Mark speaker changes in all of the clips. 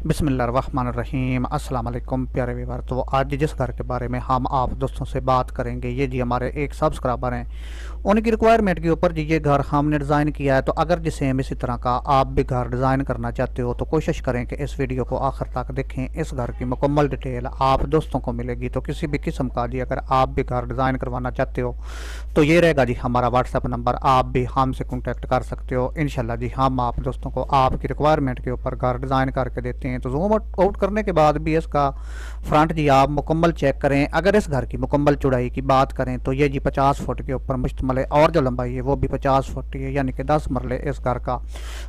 Speaker 1: बिस्मिल्लाहिर्रहमानिर्रहीम अस्सलाम वालेकुम प्यारे व्यूअर। तो आज जिस घर के बारे में हम आप दोस्तों से बात करेंगे, ये जी हमारे एक सब्सक्राइबर हैं, उनकी रिक्वायरमेंट के ऊपर जी ये घर हमने डिज़ाइन किया है। तो अगर जी सेम इसी तरह का आप भी घर डिज़ाइन करना चाहते हो तो कोशिश करें कि इस वीडियो को आखिर तक देखें। इस घर की मुकम्मल डिटेल आप दोस्तों को मिलेगी। तो किसी भी किस्म का जी अगर आप भी घर डिज़ाइन करवाना चाहते हो तो ये रहेगा जी हमारा व्हाट्सएप नंबर, आप भी हमसे कॉन्टैक्ट कर सकते हो। इंशाल्लाह जी हम आप दोस्तों को आपकी रिक्वायरमेंट के ऊपर घर डिज़ाइन करके देते हैं। तो जूम आउट करने के बाद भी इसका फ्रंट जी आप मुकम्मल चेक करें। अगर इस घर की मुकम्मल चौड़ाई की बात करें तो ये जी 50 फुट के ऊपर मुश्तमिल है और जो लंबाई है वो भी 50 फुट की है, यानी कि 10 मरले इस घर का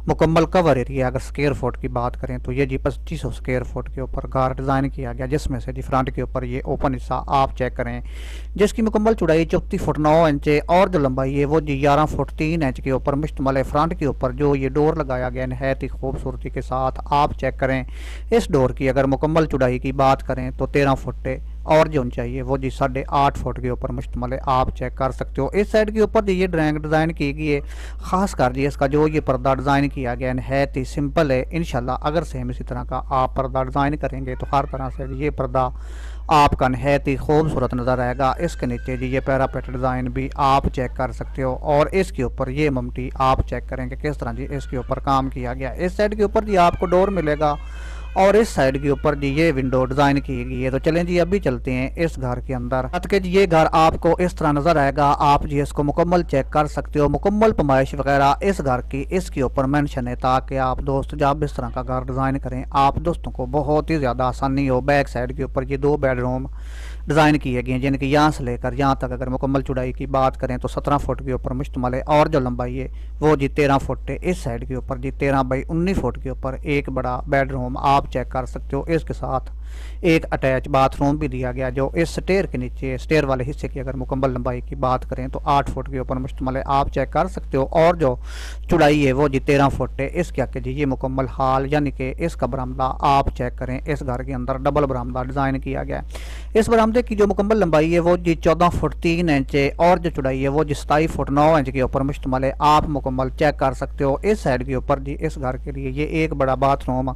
Speaker 1: मुकम्मल कवर एरिया। अगर स्क्वायर फुट की बात करें तो ये जी 2500 स्क्वायर फुट के ऊपर घर डिज़ाइन किया गया, जिसमें से जी फ्रंट के ऊपर ये ओपन हिस्सा आप चेक करें जिसकी मुकम्मल चौड़ाई 34 फुट 9 इंच है और जो लंबाई है वो जी 11 फुट 3 इंच के ऊपर मुश्तमिल है। फ्रंट के ऊपर जो ये डोर लगाया गया नहायत ही खूबसूरती के साथ आप चेक करें। इस डोर की अगर मुकम्मल चौड़ाई की बात करें तो 13 फुट है और जो ऊंचाई है वो जी 8.5 फुट के ऊपर मुश्तमिल है, आप चेक कर सकते हो। इस साइड के ऊपर जी ये ड्राइंग डिज़ाइन की गई है, ख़ास कर जी इसका जो ये पर्दा डिज़ाइन किया गया है ही सिंपल है। इंशाल्लाह अगर सेम इसी तरह का आप पर्दा डिज़ाइन करेंगे तो हर तरह से ये पर्दा आपका नहायत ही खूबसूरत नज़र आएगा। इसके नीचे जी ये पैरापेट डिज़ाइन भी आप चेक कर सकते हो और इसके ऊपर ये ममटी आप चेक करेंगे किस तरह जी इसके ऊपर काम किया गया। इस साइड के ऊपर जी आपको डोर मिलेगा और इस साइड के ऊपर जी ये विंडो डिज़ाइन की गई है। तो चलें जी अभी चलते हैं इस घर के अंदर। के जी ये घर आपको इस तरह नज़र आएगा, आप जी इसको मुकम्मल चेक कर सकते हो। मुकम्मल पमाइश वगैरह इस घर की इसके ऊपर मेंशन है ताकि आप दोस्त जब इस तरह का घर डिज़ाइन करें आप दोस्तों को बहुत ही ज़्यादा आसानी हो। बैक साइड के ऊपर ये 2 बेडरूम डिज़ाइन किए गए हैं जिनकी यहाँ से लेकर यहाँ तक अगर मुकम्मल चौड़ाई की बात करें तो 17 फुट के ऊपर मुश्तमिल है और जो लंबाई है वो जी 13 फुट है। इस साइड के ऊपर जी 13 बाई 19 फुट के ऊपर एक बड़ा बेडरूम आप चेक कर सकते हो। इसके साथ एक अटैच बाथरूम भी दिया गया जो इस स्टेयर के नीचे स्टेयर वाले हिस्से की अगर मुकम्मल लंबाई की बात करें तो 8 फुट के ऊपर मुश्तमिल है, आप चेक कर सकते हो। और जो चौड़ाई है वो जी 13 फुट है। इसके आगे जी ये मुकम्मल हाल यानी कि इसका बरामदा आप चेक करें। इस घर के अंदर डबल बरामदा डिज़ाइन किया गया है। इस बरामदे की जो मुकम्मल लंबाई है वो जी 14 फुट 3 इंच है और जो चौड़ाई है वो जी 27 फुट 9 इंच के ऊपर मुश्तमिल है, आप मुकम्मल चेक कर सकते हो। इस साइड के ऊपर जी इस घर के लिए ये एक बड़ा बाथरूम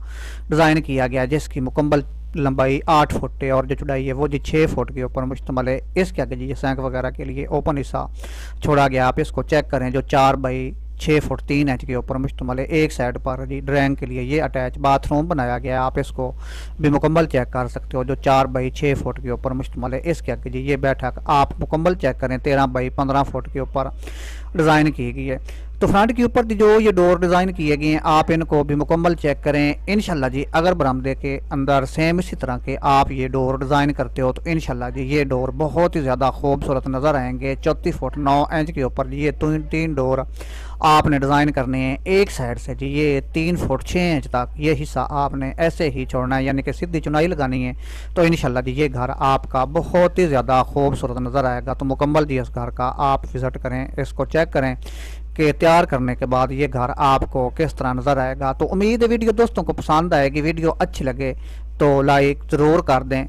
Speaker 1: डिज़ाइन किया गया जिसकी मुकम्मल लंबाई 8 फुट है और जो चौड़ाई है वो जी 6 फुट के ऊपर मुश्तमिल है। इसके आगे जी ये सैंक वगैरह के लिए ओपन हिस्सा छोड़ा गया, आप इसको चेक करें जो 4 बाई 6 फुट 3 इंच के ऊपर मुश्तमिल है। एक साइड पर जी ड्राइंग के लिए ये अटैच बाथरूम बनाया गया, आप इसको भी मुकम्मल चेक कर सकते हो जो 4 बाई 6 फुट के ऊपर मुश्तमिल है। इसके आगे जी ये बैठक आप मुकम्मल चेक करें 13 बाई 15 फुट के ऊपर डिज़ाइन की गई है। तो फ्रंट के ऊपर जो ये डोर डिज़ाइन किए गए हैं आप इनको भी मुकम्मल चेक करें। इंशाल्लाह जी अगर बरामदे के अंदर सेम इसी तरह के आप ये डोर डिज़ाइन करते हो तो इंशाल्लाह जी ये डोर बहुत ही ज़्यादा खूबसूरत नज़र आएंगे। 34 फुट 9 इंच के ऊपर ये 3 डोर आपने डिज़ाइन करने हैं। एक साइड से जी ये 3 फुट 6 इंच तक ये हिस्सा आपने ऐसे ही छोड़ना है यानी कि सीधी चुनाई लगानी है। तो इंशाल्लाह जी ये घर आपका बहुत ही ज़्यादा खूबसूरत नज़र आएगा। तो मुकम्मल जी इस घर का आप विज़िट करें, इसको चेक करें कि तैयार करने के बाद ये घर आपको किस तरह नज़र आएगा। तो उम्मीद है वीडियो दोस्तों को पसंद आएगी। वीडियो अच्छी लगे तो लाइक ज़रूर कर दें।